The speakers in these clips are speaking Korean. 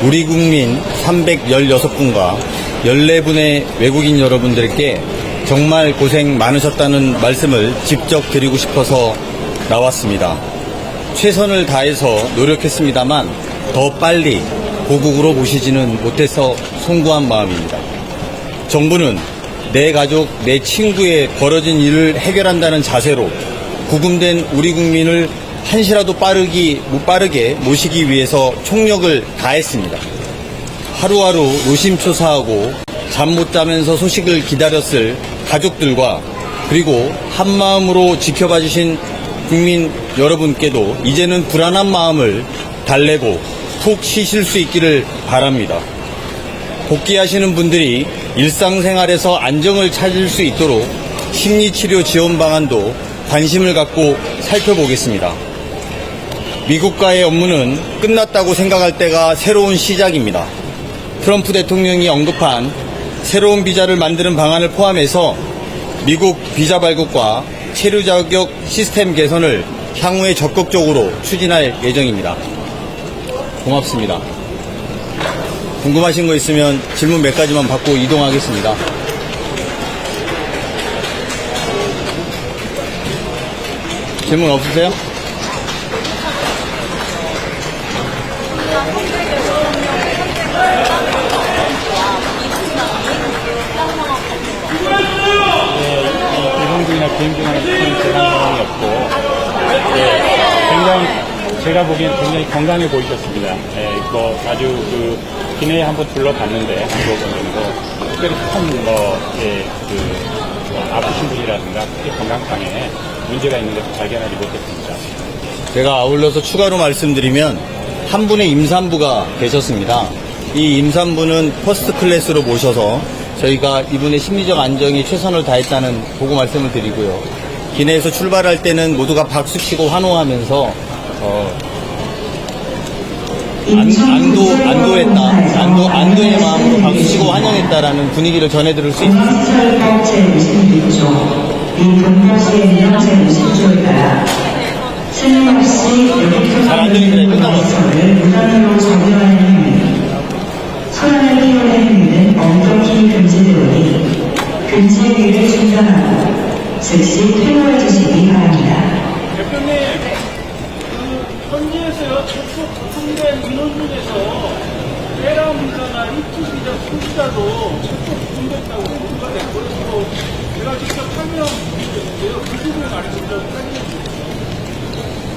우리 국민 316분과 14분의 외국인 여러분들께 정말 고생 많으셨다는 말씀을 직접 드리고 싶어서 나왔습니다. 최선을 다해서 노력했습니다만 더 빨리 고국으로 모시지는 못해서 송구한 마음입니다. 정부는 내 가족, 내 친구의 벌어진 일을 해결한다는 자세로 구금된 우리 국민을 한시라도 빠르게 모시기 위해서 총력을 다했습니다. 하루하루 노심초사하고 잠 못 자면서 소식을 기다렸을 가족들과 그리고 한마음으로 지켜봐 주신 국민 여러분께도 이제는 불안한 마음을 달래고 푹 쉬실 수 있기를 바랍니다. 복귀하시는 분들이 일상생활에서 안정을 찾을 수 있도록 심리치료 지원 방안도 관심을 갖고 살펴보겠습니다. 미국과의 업무는 끝났다고 생각할 때가 새로운 시작입니다. 트럼프 대통령이 언급한 새로운 비자를 만드는 방안을 포함해서 미국 비자 발급과 체류 자격 시스템 개선을 향후에 적극적으로 추진할 예정입니다. 고맙습니다. 궁금하신 거 있으면 질문 몇 가지만 받고 이동하겠습니다. 질문 없으세요? 비행기나 비행기나 재난 상황이 없고, 굉장히 제가 보기엔 굉장히 건강해 보이셨습니다. 아주 기내에 한번 둘러봤는데 한국은 특별히 아프신 분이라든가 특히 건강상에 문제가 있는 것을 발견하지 못했습니다. 제가 아울러서 추가로 말씀드리면 한 분의 임산부가 계셨습니다. 이 임산부는 퍼스트 클래스로 모셔서 저희가 이분의 심리적 안정에 최선을 다했다는 보고 말씀을 드리고요. 기내에서 출발할 때는 모두가 박수치고 환호하면서 안도의 마음으로 박수치고 환영했다라는 분위기를 전해드릴 수 있습니다. 잘 안 들리는데 끝나봤어요. 소란하게 흘러있는 엉덩이 금지대원이 근처기를 중단하고 즉시 퇴로해 주시기 바랍니다. 대표님, 현지에서요, 접촉 인원 중에서 페라 문자나 입주비자, 소비자도 접촉 구분됐다고 공부가 됐고, 제가 직접 확인한 부분이 있는데요. 그 부분을 말씀드렸습니다.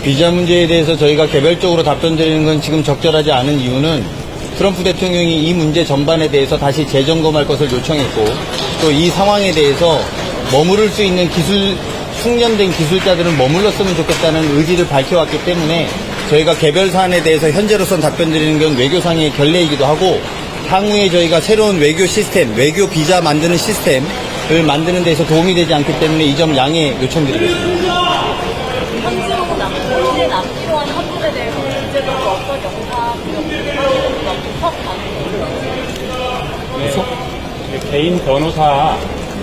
비자 문제에 대해서 저희가 개별적으로 답변 드리는 건 지금 적절하지 않은 이유는 트럼프 대통령이 이 문제 전반에 대해서 다시 재점검할 것을 요청했고 또 이 상황에 대해서 머무를 수 있는 숙련된 기술자들은 머물렀으면 좋겠다는 의지를 밝혀왔기 때문에 저희가 개별 사안에 대해서 현재로선 답변 드리는 건 외교상의 결례이기도 하고 향후에 저희가 새로운 외교 시스템, 외교 비자 만드는 시스템을 만드는 데서 도움이 되지 않기 때문에 이 점 양해 요청드리겠습니다. 현지에 남기로 한 한국에 대해서 전체적으로 어떤 영상,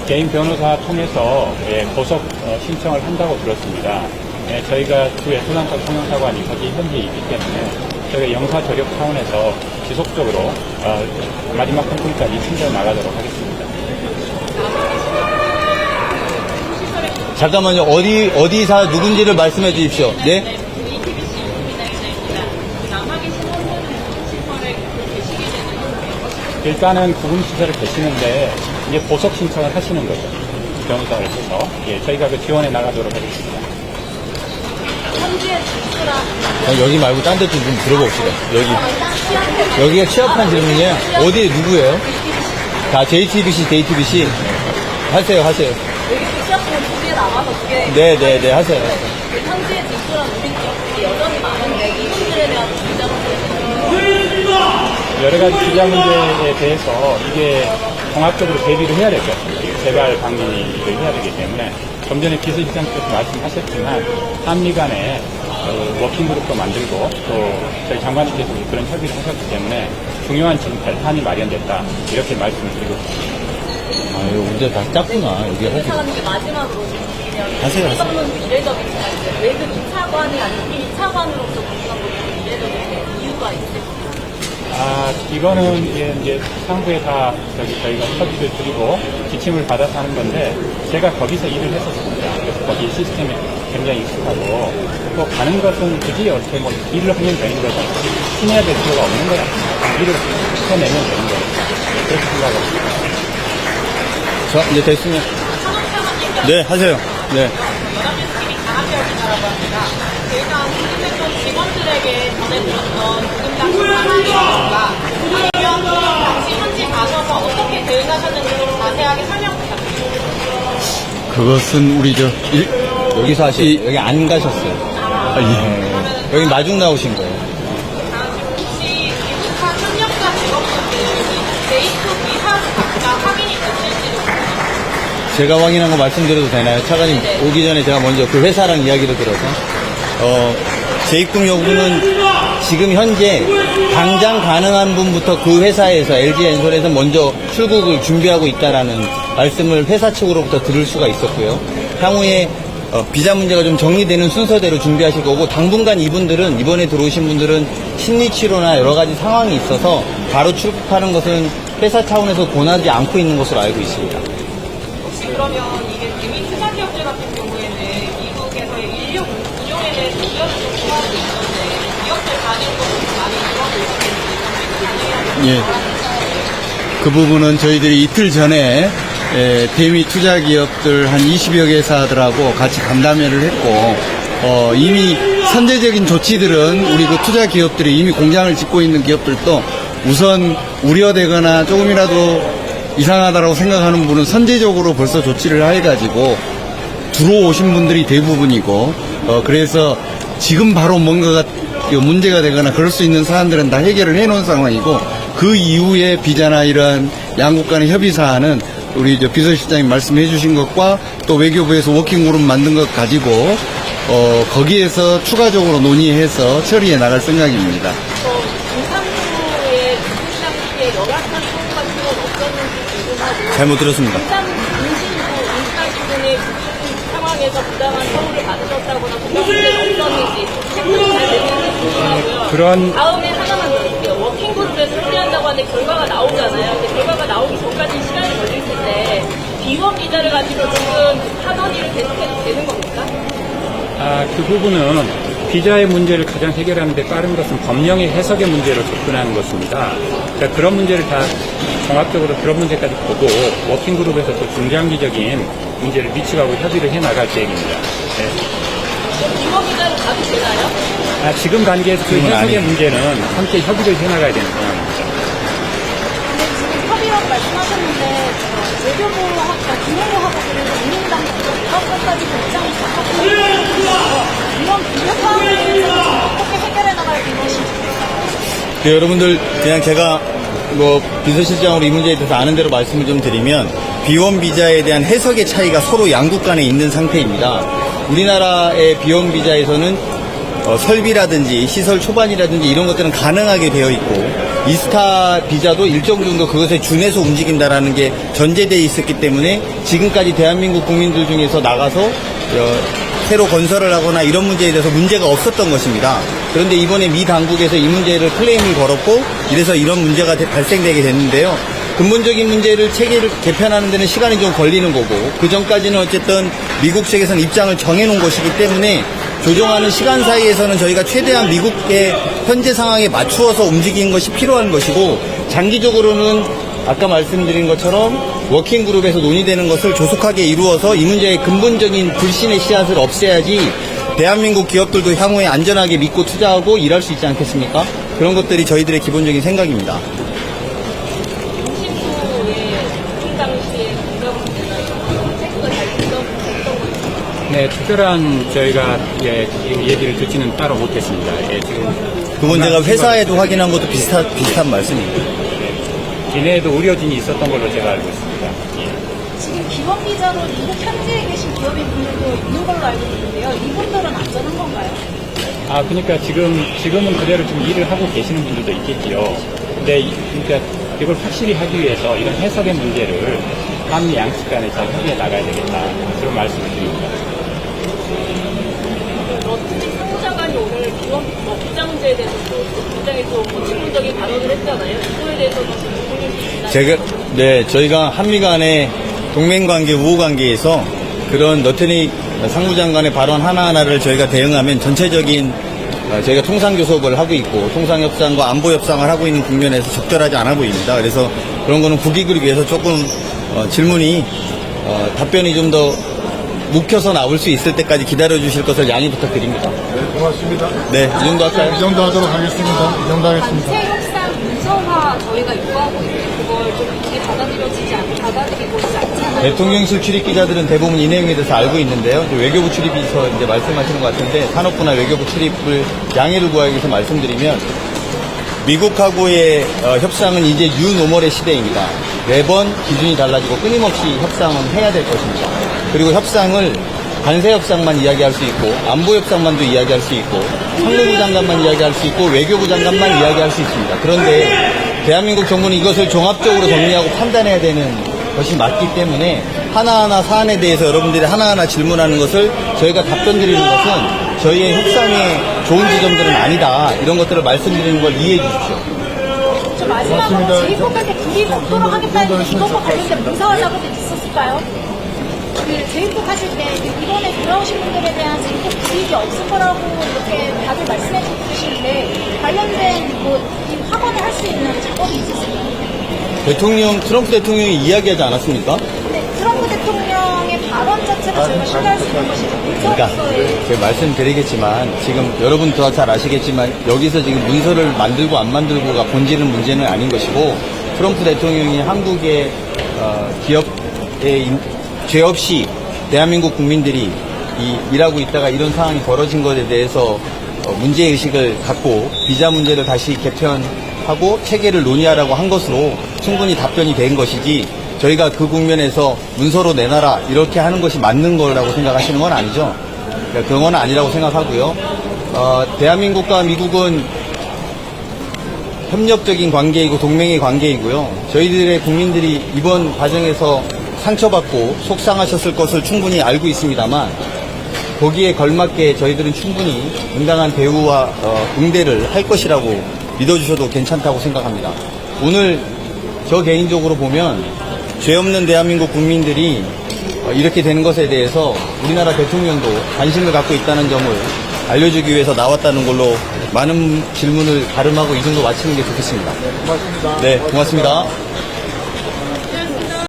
개인 변호사 통해서 고속 신청을 한다고 들었습니다. 저희가 주 예술한사 통영사관이 거기 현지에 있기 때문에 저희가 영사 저력 차원에서 지속적으로 마지막 한분까지 챙겨 나가도록 하겠습니다. 잠깐만요. 어디사 누군지를 말씀해 주십시오. 네? 일단은 구금시설을 계시는데 이제 보석 신청을 하시는 거죠. 변호사를 해서 저희가 그 지원해 나가도록 하겠습니다. 현지에 진출한 여기 말고 딴 데 좀 들어봅시다. 여기가 취합한 질문이에요. 어디에 누구예요? 다 JTBC 하세요. 여기 시합보면 두 개 남아서 두 개. 네, 하세요. 현지에 진출한 우리 기업들이 여전히 많은데 이 문제에 대한 비자문제는 여러 가지 비자 문제에 대해서 이게 종합적으로 대비를 해야 될 것 같습니다. 재발 방지를 해야 되기 때문에 좀 전에 비서실장께서 말씀하셨지만 한미 간에 워킹그룹도 만들고 또 저희 장관님께서 그런 협의를 하셨기 때문에 중요한 지금 발판이 마련됐다 이렇게 말씀을 드리고 싶습니다. 아, 이거 문제 다 짰구나. 여기 하지. 하는 게 마지막으로 하세요. 국방부는 이례적이지만 외교 2차관이 아닌 1차관으로서 국방부는 이례적인 이유가 있을까요? 이거는 이제 상부에 다 저희가 협의를 드리고 지침을 받아서 하는 건데 제가 거기서 일을 했었습니다. 그래서 거기 시스템에 굉장히 익숙하고 또 가는 것은 굳이 어떻게 뭐 일을 하면 되는 거죠. 신해야 될 필요가 없는 거야. 일을 해내면 되는 거예요. 그렇게 생각합니다. 자, 이제 됐으면. 네, 하세요. 네. 연합뉴스TV 강합열기자라고 합니다. 일단 국민대통 직원들에게 전해드렸던 부금당 상황이라든가 아니면 당시 현지 가셔서 어떻게 대응하셨는지 좀 자세하게 설명 부탁드립니다. 그것은 우리 여기서 여기 안 가셨어요. 예. 여기 마중 나오신 거예요. 혹시 귀국한 협력자 직원분들이 데이트 비사로 각각 확인이 됐을지도 궁금합니다. 제가 확인한 거 말씀드려도 되나요? 차관님 오기 전에 제가 먼저 그 회사랑 이야기를 들어서 재입국 여부는 지금 현재 당장 가능한 분부터 그 회사에서 LG엔솔에서 먼저 출국을 준비하고 있다라는 말씀을 회사 측으로부터 들을 수가 있었고요. 향후에 비자 문제가 좀 정리되는 순서대로 준비하실 거고 당분간 이분들은 이번에 들어오신 분들은 심리 치료나 여러 가지 상황이 있어서 바로 출국하는 것은 회사 차원에서 권하지 않고 있는 것으로 알고 있습니다. 혹시 그러면 이게 대미 투자 기업들 같은 경우에는 미국에서의 인력 운용에 대해서 우려를 좀 표하고 있는데 기업들 가진 것도 많이 줄어들고 있는지 예. 그 부분은 저희들이 이틀 전에 대미 투자 기업들 한 20여 개 회사들하고 같이 간담회를 했고 이미 선제적인 조치들은 우리 그 투자 기업들이 이미 공장을 짓고 있는 기업들도 우선 우려되거나 조금이라도 이상하다라고 생각하는 분은 선제적으로 벌써 조치를 해가지고 들어오신 분들이 대부분이고 그래서 지금 바로 뭔가가 문제가 되거나 그럴 수 있는 사안들은 다 해결을 해놓은 상황이고 그 이후에 비자나 이러한 양국 간의 협의 사안은 우리 비서실장님 말씀해 주신 것과 또 외교부에서 워킹그룹 만든 것 가지고 거기에서 추가적으로 논의해서 처리해 나갈 생각입니다. 임산부의 임신 당시에 열악한 상황 같은 건 없었는지 궁금하고 잘못 들었습니다. 임신하신 분이 상황에서 부당한 처우를 받으셨다거나 그런 문제는 없었는지 체크가 잘 됐는지 궁금하고요. 그런 다음에 하나만 더 드릴게요. 워킹그룹에서 협의한다고 하는데 결과가 나오잖아요. 근데 결과가 나오기 전까지 시간이 걸릴 텐데 비원 비자를 가지고 지금 하던 일을 계속해도 되는 겁니까? 그 부분은 비자의 문제를 가장 해결하는 데 빠른 것은 법령의 해석의 문제로 접근하는 것입니다. 그러니까 그런 문제를 다 종합적으로 그런 문제까지 보고 워킹그룹에서 또 중장기적인 문제를 미치고 협의를 해나갈 계획입니다. 네. 비원 비자로 가도 되나요? 지금 단계에서 그 해석의 아니에요. 문제는 함께 협의를 해나가야 되는 상황입니다. 근데 지금 협의라고 말씀하셨는데 외교부하고 국내부하고 그래서 민주당 유학까지 입장이 바뀌고 이런 비교 사항에 대해서 어떻게 해결해 나갈 것인지 네, 여러분들 그냥 제가 비서실장으로 이 문제에 대해서 아는 대로 말씀을 좀 드리면 비원 비자에 대한 해석의 차이가 서로 양국 간에 있는 상태입니다. 우리나라의 비원 비자에서는 설비라든지 시설 초반이라든지 이런 것들은 가능하게 되어 있고 이스타 비자도 일정 정도 그것에 준해서 움직인다라는 게 전제되어 있었기 때문에 지금까지 대한민국 국민들 중에서 나가서 새로 건설을 하거나 이런 문제에 대해서 문제가 없었던 것입니다. 그런데 이번에 미 당국에서 이 문제를 클레임을 걸었고 이래서 이런 문제가 발생되게 됐는데요. 근본적인 문제를 체계를 개편하는 데는 시간이 좀 걸리는 거고 그 전까지는 어쨌든 미국 측에서는 입장을 정해놓은 것이기 때문에 조정하는 시간 사이에서는 저희가 최대한 미국의 현재 상황에 맞추어서 움직이는 것이 필요한 것이고 장기적으로는 아까 말씀드린 것처럼 워킹그룹에서 논의되는 것을 조속하게 이루어서 이 문제의 근본적인 불신의 씨앗을 없애야지 대한민국 기업들도 향후에 안전하게 믿고 투자하고 일할 수 있지 않겠습니까? 그런 것들이 저희들의 기본적인 생각입니다. 임신부의 임신 당시에 건강 문제나 이런 거 체크가 잘 됐던 건지 네, 특별한 저희가 얘기를 듣지는 따로 못했습니다. 지금 그건 제가 회사에도 확인한 것도 비슷한 말씀입니다. 기내에도 의료진이 있었던 걸로 제가 알고 있습니다. 지금 기원 비자로 미국 현지에 계신 기업인 분들도 있는 걸로 알고 있는데요. 이분들은 안전한 건가요? 그러니까 지금은 그대로 좀 일을 하고 계시는 분들도 있겠지요. 근데 그러니까 이걸 확실히 하기 위해서 이런 해석의 문제를 한미 양측 간에 잘 협의해 나가야 되겠다. 그런 말씀을 드립니다. 러스티 상무장관이 오늘 비자 문제에 대해서도 굉장히 또 친문적인 발언을 했잖아요. 이거에 대해서도 저희가 한미 간의 동맹관계, 우호관계에서 그런 너트니 상무장관의 발언 하나하나를 저희가 대응하면 전체적인 저희가 통상교섭을 하고 있고 통상협상과 안보협상을 하고 있는 국면에서 적절하지 않아 보입니다. 그래서 그런 거는 국익을 위해서 조금 질문이 답변이 좀 더 묵혀서 나올 수 있을 때까지 기다려 주실 것을 양해 부탁드립니다. 네, 고맙습니다. 네, 이 정도 할까요? 이 정도 하도록 하겠습니다. 이 정도 하겠습니다. 단체 협상 문서화 저희가 요구하고 있는데 그걸 좀 이게 받아들이고 있지 않잖아요. 대통령실 출입 기자들은 대부분 이 내용에 대해서 알고 있는데요. 외교부 출입에서 이제 말씀하시는 것 같은데 산업부나 외교부 출입을 양해를 구하기 위해서 말씀드리면 미국하고의 협상은 이제 뉴노멀의 시대입니다. 매번 기준이 달라지고 끊임없이 협상은 해야 될 것입니다. 그리고 협상을 관세 협상만 이야기할 수 있고 안보 협상만도 이야기할 수 있고 상무부 장관만 이야기할 수 있고 외교부 장관만 이야기할 수 있습니다. 그런데 대한민국 정부는 이것을 종합적으로 정리하고 판단해야 되는 것이 맞기 때문에 하나하나 사안에 대해서 여러분들이 하나하나 질문하는 것을 저희가 답변 드리는 것은 저희의 협상에 좋은 지점들은 아니다. 이런 것들을 말씀드리는 걸 이해해 주십시오. 저 마지막으로 제이콥할 때 둘이 먹도록 하겠다는 이것과 관련된 문서화 작업이 있었을까요? 그 제이콥 하실 때 이번에 돌아오신 분들에 대한 제이콥 불이익이 없을 거라고 이렇게 다들 말씀해 주시는데 관련된 이 확언을 할 수 있는 작업이 있으실까요? 트럼프 대통령이 이야기하지 않았습니까? 네, 트럼프 대통령의 발언 자체가 저희가 신뢰할 수 있는 것이죠. 그러니까 제가 말씀드리겠지만 지금 여러분 더 잘 아시겠지만 여기서 지금 문서를 만들고 안 만들고가 본질은 문제는 아닌 것이고 트럼프 대통령이 한국의 기업에 죄 없이 대한민국 국민들이 일하고 있다가 이런 상황이 벌어진 것에 대해서 문제의식을 갖고 비자 문제를 다시 개편하고 체계를 논의하라고 한 것으로 충분히 답변이 된 것이지 저희가 그 국면에서 문서로 내놔라 이렇게 하는 것이 맞는 거라고 생각하시는 건 아니죠. 그런 건 아니라고 생각하고요. 대한민국과 미국은 협력적인 관계이고 동맹의 관계이고요. 저희들의 국민들이 이번 과정에서 상처받고 속상하셨을 것을 충분히 알고 있습니다만 거기에 걸맞게 저희들은 충분히 응당한 대우와 응대를 할 것이라고 믿어주셔도 괜찮다고 생각합니다. 오늘 저 개인적으로 보면 죄 없는 대한민국 국민들이 이렇게 되는 것에 대해서 우리나라 대통령도 관심을 갖고 있다는 점을 알려주기 위해서 나왔다는 걸로 많은 질문을 가름하고 이 정도 마치는 게 좋겠습니다. 고맙습니다. 네, 고맙습니다.